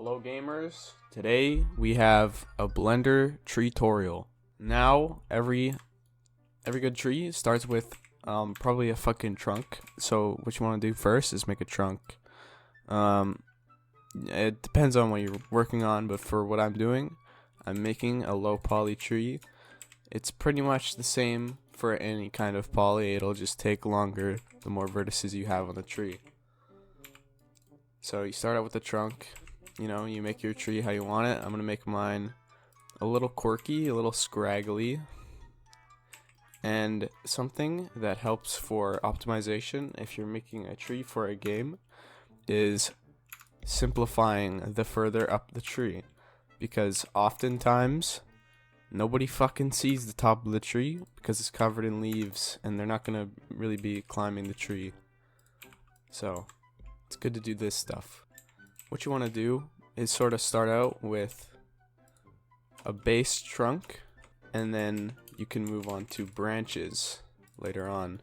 Hello gamers, today we have a Blender tree tutorial. Now every good tree starts with probably a fucking trunk. So what you want to do first is make a trunk. It depends on what you're working on, but for what I'm doing, I'm making a low poly tree. It's pretty much the same for any kind of poly, it'll just take longer the more vertices you have on the tree. So you start out with the trunk. You know, you make your tree how you want it. I'm gonna make mine a little quirky, a little scraggly, and something that helps for optimization if you're making a tree for a game is simplifying the further up the tree, because oftentimes nobody fucking sees the top of the tree because it's covered in leaves and they're not gonna really be climbing the tree. So it's good to do this stuff. What you want to do is sort of start out with a base trunk, and then you can move on to branches later on.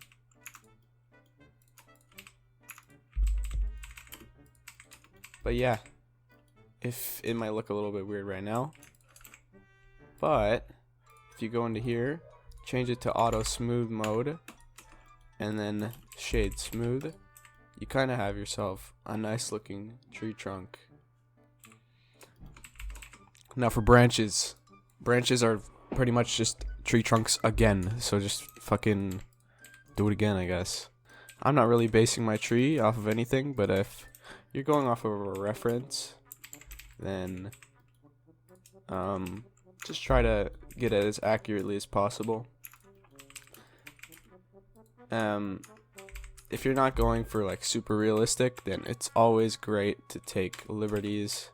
But yeah, it might look a little bit weird right now, but if you go into here, change it to auto smooth mode, and then shade smooth, you kind of have yourself a nice looking tree trunk. Now for branches. Branches are pretty much just tree trunks again, so just fucking do it again, I guess. I'm not really basing my tree off of anything, but if you're going off of a reference, then just try to get it as accurately as possible. If you're not going for like super realistic, then it's always great to take liberties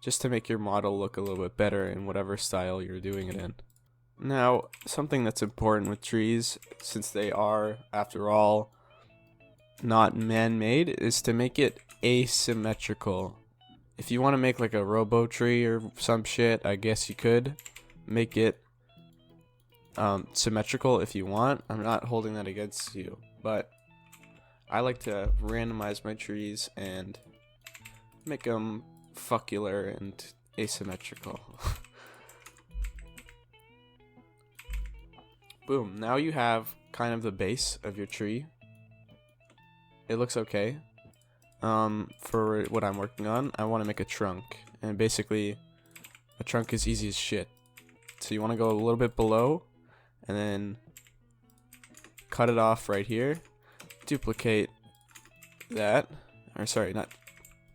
just to make your model look a little bit better in whatever style you're doing it in. Now, something that's important with trees, since they are, after all, not man-made, is to make it asymmetrical. If you want to make like a robo tree or some shit, I guess you could make it symmetrical if you want. I'm not holding that against you, but I like to randomize my trees and make them fuckular and asymmetrical. Boom, now you have kind of the base of your tree. It looks okay. For what I'm working on, I want to make a trunk, and basically a trunk is easy as shit. So you want to go a little bit below and then cut it off right here. Duplicate that, or sorry, not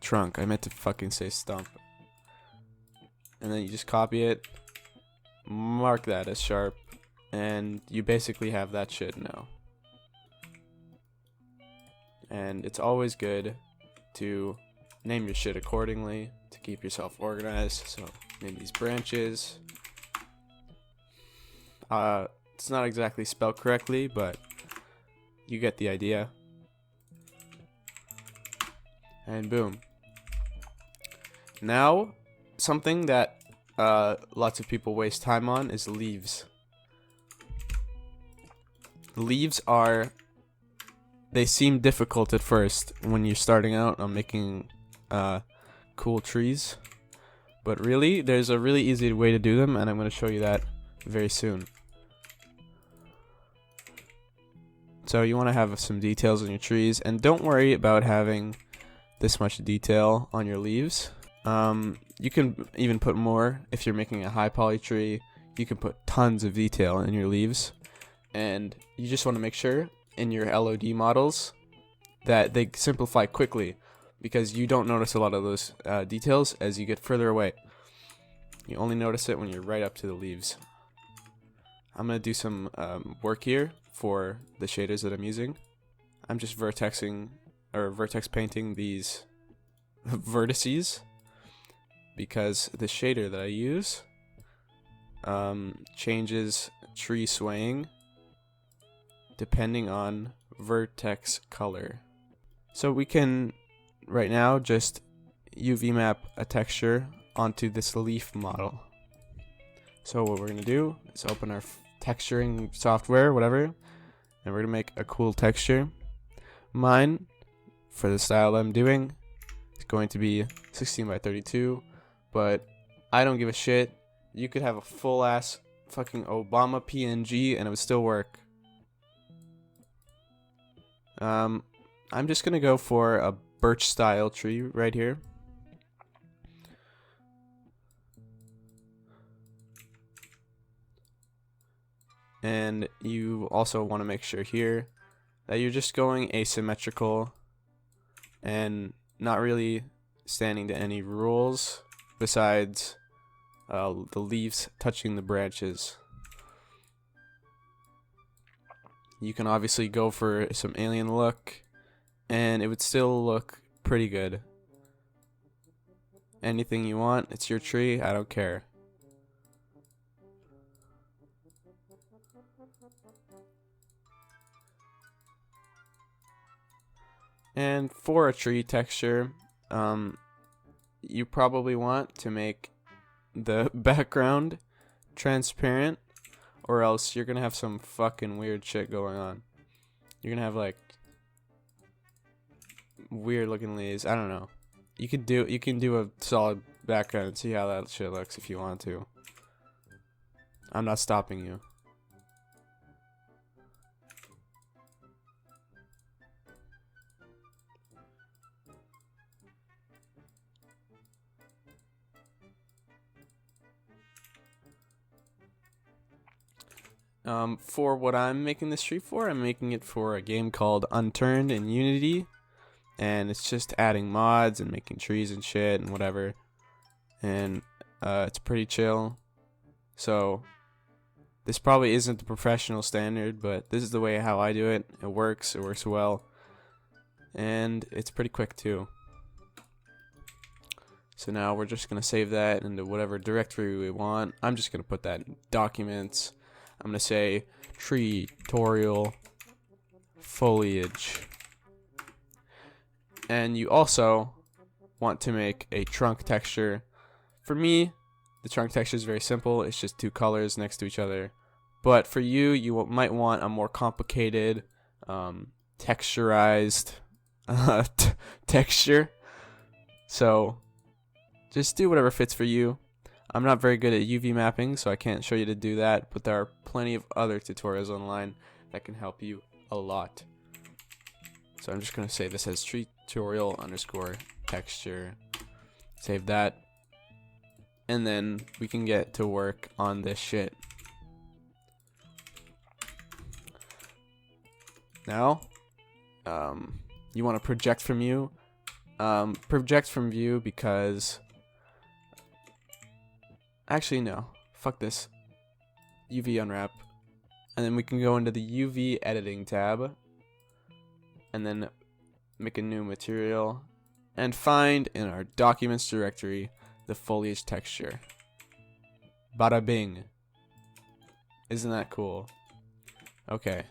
trunk, I meant to fucking say stump, and then you just copy it, mark that as sharp, and you basically have that shit now. And it's always good to name your shit accordingly to keep yourself organized. So name these branches. It's not exactly spelled correctly, but you get the idea. And boom. Now, something that lots of people waste time on is leaves. Leaves they seem difficult at first when you're starting out on making cool trees. But really, there's a really easy way to do them, and I'm going to show you that very soon. So you want to have some details on your trees, and don't worry about having this much detail on your leaves. You can even put more if you're making a high poly tree. You can put tons of detail in your leaves, and you just want to make sure in your LOD models that they simplify quickly, because you don't notice a lot of those details as you get further away. You only notice it when you're right up to the leaves. I'm going to do some work here for the shaders that I'm using. I'm just vertex painting these vertices, because the shader that I use changes tree swaying depending on vertex color. So we can right now just UV map a texture onto this leaf model. So what we're going to do is open our texturing software, whatever, and we're going to make a cool texture. Mine, for the style I'm doing, is going to be 16 by 32 but I don't give a shit. You could have a full ass fucking Obama PNG and it would still work. I'm just gonna go for a birch style tree right here. And you also want to make sure here that you're just going asymmetrical and not really standing to any rules besides the leaves touching the branches. You can obviously go for some alien look and it would still look pretty good. Anything you want, it's your tree, I don't care. And for a tree texture, you probably want to make the background transparent, or else you're gonna have some fucking weird shit going on. You're gonna have like weird looking leaves. I don't know. You can do a solid background and see how that shit looks if you want to. I'm not stopping you. For what I'm making this tree for, I'm making it for a game called Unturned in Unity, and it's just adding mods and making trees and shit and whatever, and it's pretty chill. So this probably isn't the professional standard, but this is the way how I do it. It works well, and it's pretty quick too. So now we're just gonna save that into whatever directory we want. I'm just gonna put that in documents. I'm going to say tree tutorial foliage. And you also want to make a trunk texture. For me, the trunk texture is very simple. It's just two colors next to each other. But for you, you might want a more complicated, texturized texture. So just do whatever fits for you. I'm not very good at UV mapping, so I can't show you to do that, but there are plenty of other tutorials online that can help you a lot. So I'm just going to say this as tree tutorial underscore texture. Save that. And then we can get to work on this shit. Now, you want to project from view. Project from view because... Actually, no. Fuck this. UV unwrap. And then we can go into the UV editing tab. And then make a new material. And find in our documents directory the foliage texture. Bada bing. Isn't that cool? Okay.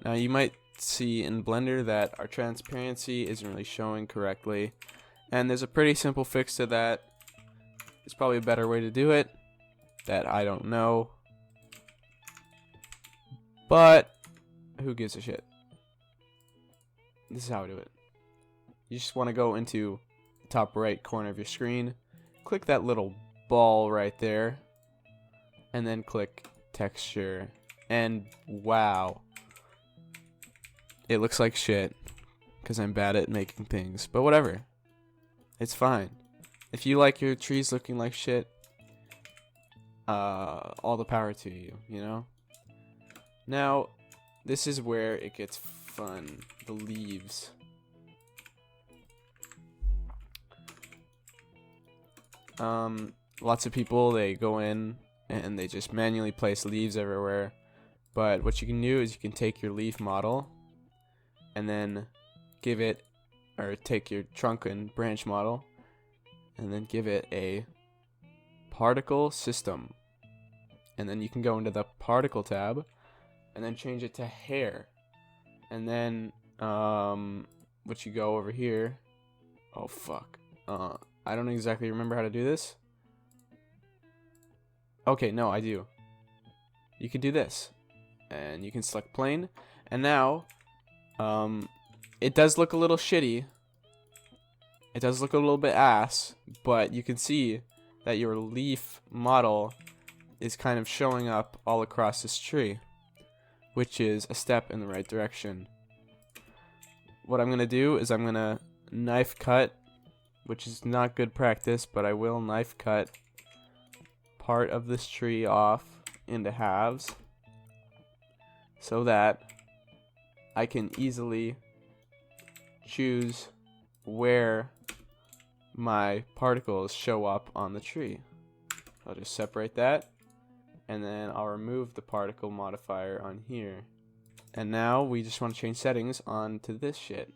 Now you might see in Blender that our transparency isn't really showing correctly. And there's a pretty simple fix to that. There's probably a better way to do it that I don't know, but who gives a shit? This is how I do it. You just want to go into the top right corner of your screen, click that little ball right there, and then click texture, and wow, it looks like shit because I'm bad at making things, but whatever, it's fine. If you like your trees looking like shit, all the power to you, you know? Now, this is where it gets fun. The leaves. Lots of people, they go in and they just manually place leaves everywhere. But what you can do is you can take your leaf model and then give it, or take your trunk and branch model and then give it a particle system. And then you can go into the particle tab and then change it to hair. And then what you go over here, oh fuck, I don't exactly remember how to do this. Okay, no, I do. You can do this and you can select plane, and now it does look a little shitty, It does look a little bit ass, but you can see that your leaf model is kind of showing up all across this tree, which is a step in the right direction. What I'm going to do is I'm going to knife cut, which is not good practice, but I will knife cut part of this tree off into halves so that I can easily choose where my particles show up on the tree. I'll just separate that, and then I'll remove the particle modifier on here. And now we just want to change settings onto this shit.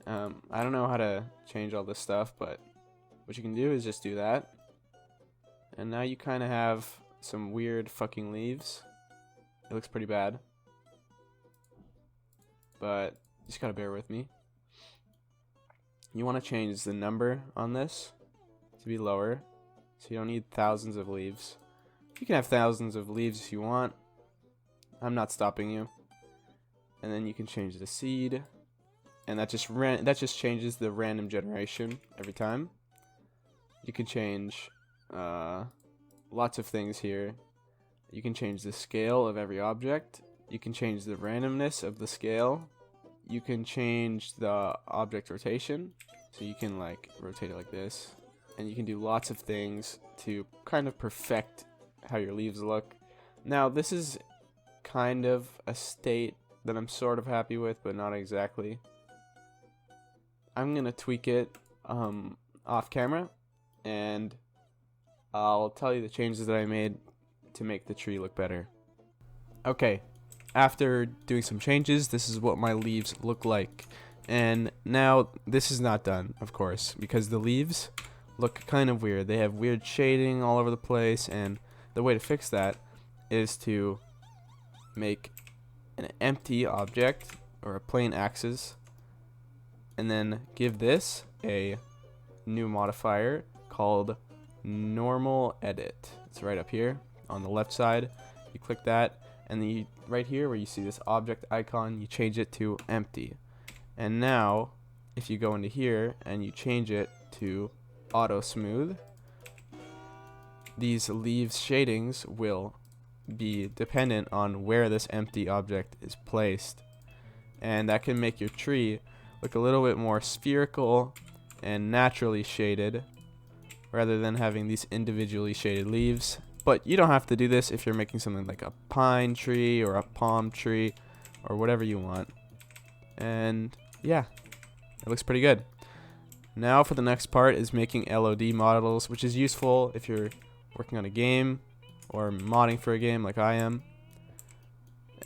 I don't know how to change all this stuff, but what you can do is just do that. And now you kind of have some weird fucking leaves. It looks pretty bad, but you just gotta bear with me. You want to change the number on this to be lower, so you don't need thousands of leaves. You can have thousands of leaves if you want. I'm not stopping you. And then you can change the seed, and that just changes the random generation every time. You can change lots of things here. You can change the scale of every object. You can change the randomness of the scale. You can change the object rotation, so you can like rotate it like this, and you can do lots of things to kind of perfect how your leaves look. Now this is kind of a state that I'm sort of happy with, but not exactly. I'm gonna tweak it off camera, and I'll tell you the changes that I made to make the tree look better. Okay, after doing some changes, this is what my leaves look like. And now this is not done, of course, because the leaves look kind of weird. They have weird shading all over the place, and the way to fix that is to make an empty object or a plain axis, and then give this a new modifier called normal edit. It's right up here on the left side. You click that, and then right here where you see this object icon, you change it to empty. And now if you go into here and you change it to auto smooth, these leaves shadings will be dependent on where this empty object is placed, and that can make your tree look a little bit more spherical and naturally shaded rather than having these individually shaded leaves. But you don't have to do this if you're making something like a pine tree or a palm tree or whatever you want. And yeah, it looks pretty good. Now for the next part is making LOD models, which is useful if you're working on a game or modding for a game like I am.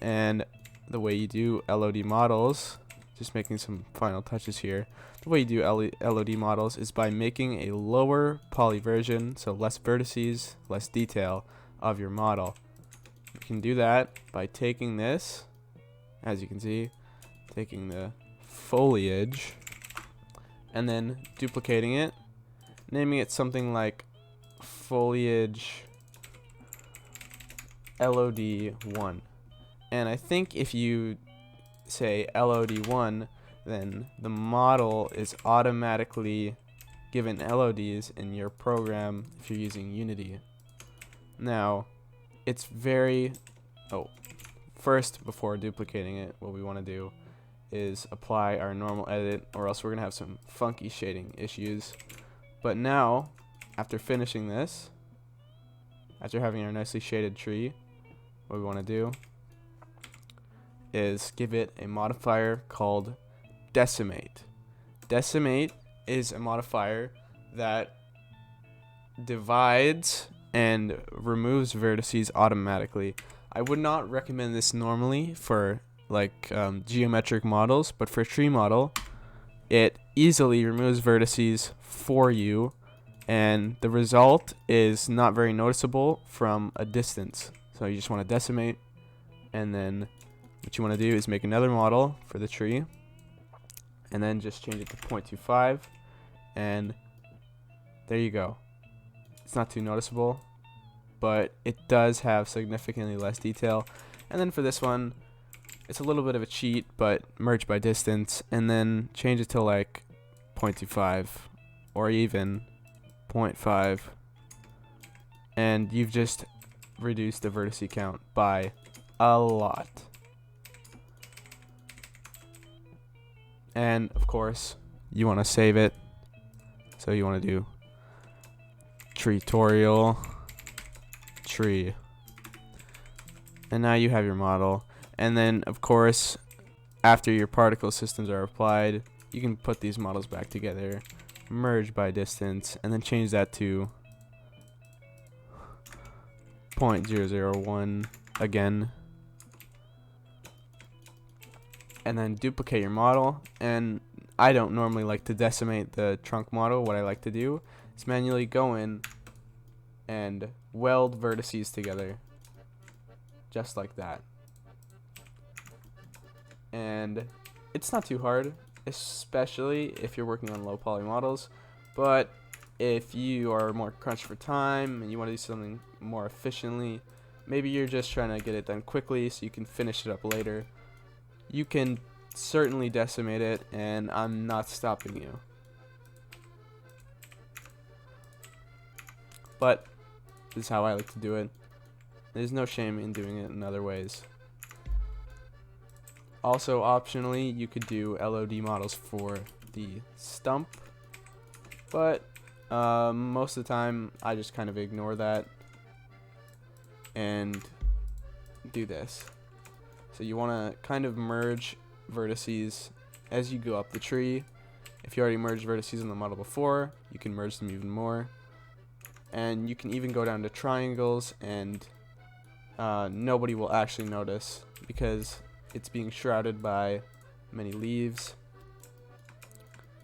And the way you do LOD models, just making some final touches here, the way you do LOD models is by making a lower poly version, so less vertices, less detail of your model. You can do that by taking this, as you can see, taking the foliage and then duplicating it, naming it something like foliage LOD1. And I think if you say LOD1, then the model is automatically given LODs in your program if you're using Unity. Now, it's very... first, before duplicating it, what we want to do is apply our normal edit, or else we're going to have some funky shading issues. But now, after finishing this, after having our nicely shaded tree, what we want to do is give it a modifier called decimate. Decimate is a modifier that divides and removes vertices automatically. I would not recommend this normally for like geometric models, but for a tree model, it easily removes vertices for you, and the result is not very noticeable from a distance. So you just want to decimate, and then what you want to do is make another model for the tree, and then just change it to 0.25, and there you go. It's not too noticeable, but it does have significantly less detail. And then for this one, it's a little bit of a cheat, but merge by distance, and then change it to like 0.25, or even 0.5, and you've just reduced the vertice count by a lot. And of course, you want to save it, so you want to do tutorial tree, and now you have your model. And then of course, after your particle systems are applied, you can put these models back together, merge by distance, and then change that to 0.001 again, and then duplicate your model. And I don't normally like to decimate the trunk model. What I like to do is manually go in and weld vertices together, just like that. And it's not too hard, especially if you're working on low poly models, but if you are more crunched for time and you want to do something more efficiently, maybe you're just trying to get it done quickly so you can finish it up later, you can certainly decimate it, and I'm not stopping you. But this is how I like to do it. There's no shame in doing it in other ways. Also, optionally, you could do LOD models for the stump, but most of the time I just kind of ignore that and do this. So you want to kind of merge vertices as you go up the tree. If you already merged vertices in the model before, you can merge them even more. And you can even go down to triangles, and nobody will actually notice because it's being shrouded by many leaves,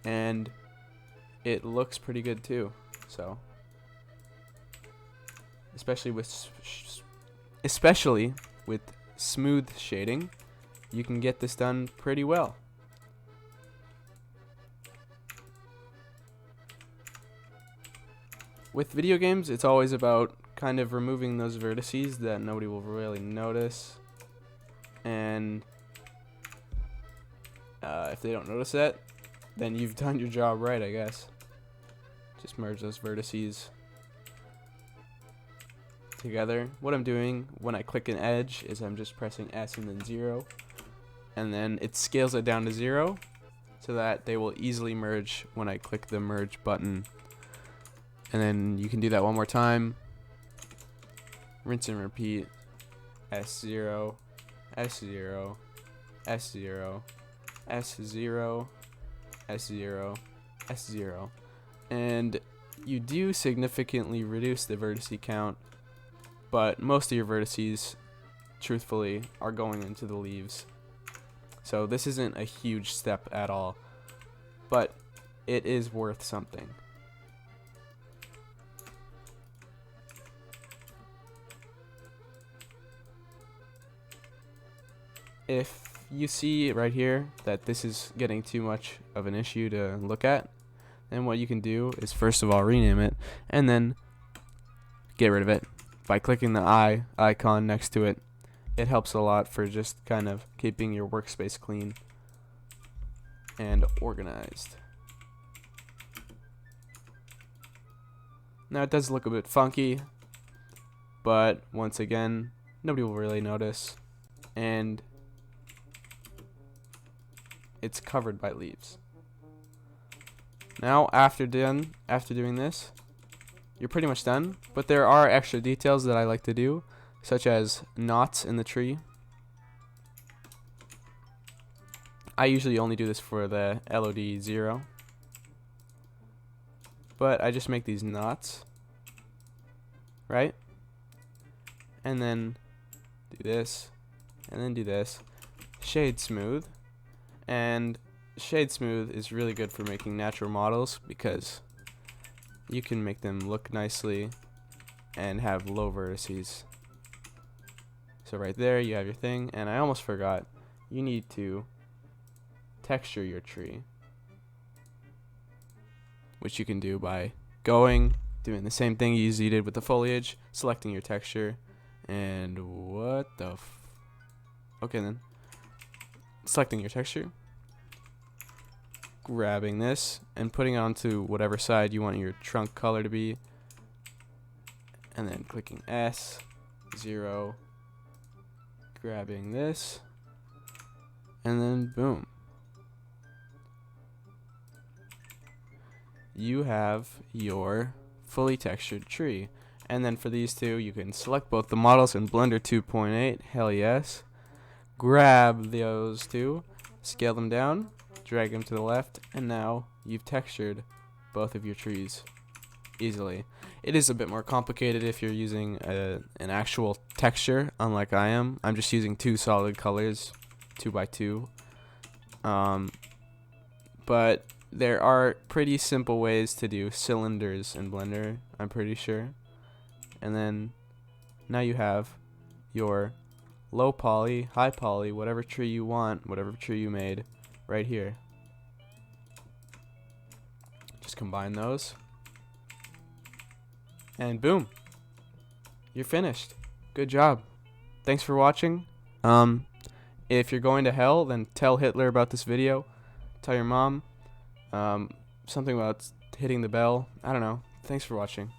and it looks pretty good too. So especially with smooth shading, you can get this done pretty well. With video games, it's always about kind of removing those vertices that nobody will really notice, and if they don't notice that, then you've done your job right, I guess. Just merge those vertices together. What I'm doing when I click an edge is I'm just pressing S and then 0, and then it scales it down to 0 so that they will easily merge when I click the merge button. And then you can do that one more time, rinse and repeat, S0, S0, S0, S0, S0, S0, and you do significantly reduce the vertice count, but most of your vertices, truthfully, are going into the leaves. So this isn't a huge step at all, but it is worth something. If you see right here that this is getting too much of an issue to look at, then what you can do is first of all rename it, and then get rid of it by clicking the eye icon next to it. It helps a lot for just kind of keeping your workspace clean and organized. Now it does look a bit funky, but once again, nobody will really notice, and it's covered by leaves. Now after doing this, you're pretty much done, but there are extra details that I like to do, such as knots in the tree. I usually only do this for the LOD 0, but I just make these knots, right? And then do this, and then do this. Shade smooth. And shade smooth is really good for making natural models because you can make them look nicely and have low vertices. So right there you have your thing, and I almost forgot, you need to texture your tree, which you can do by doing the same thing you did with the foliage, selecting your texture, and selecting your texture, grabbing this and putting it onto whatever side you want your trunk color to be, and then clicking S, 0, grabbing this, and then boom. You have your fully textured tree. And then for these two, you can select both the models in Blender 2.8, hell yes. Grab those two, scale them down, drag them to the left, and now you've textured both of your trees easily. It is a bit more complicated if you're using an actual texture, unlike I am. I'm just using two solid colors, 2x2. But there are pretty simple ways to do cylinders in Blender, I'm pretty sure. And then now you have your low poly, high poly, whatever tree you want, whatever tree you made, right here. Just combine those. And boom. You're finished. Good job. Thanks for watching. If you're going to hell, then tell Hitler about this video. Tell your mom. Something about hitting the bell. I don't know. Thanks for watching.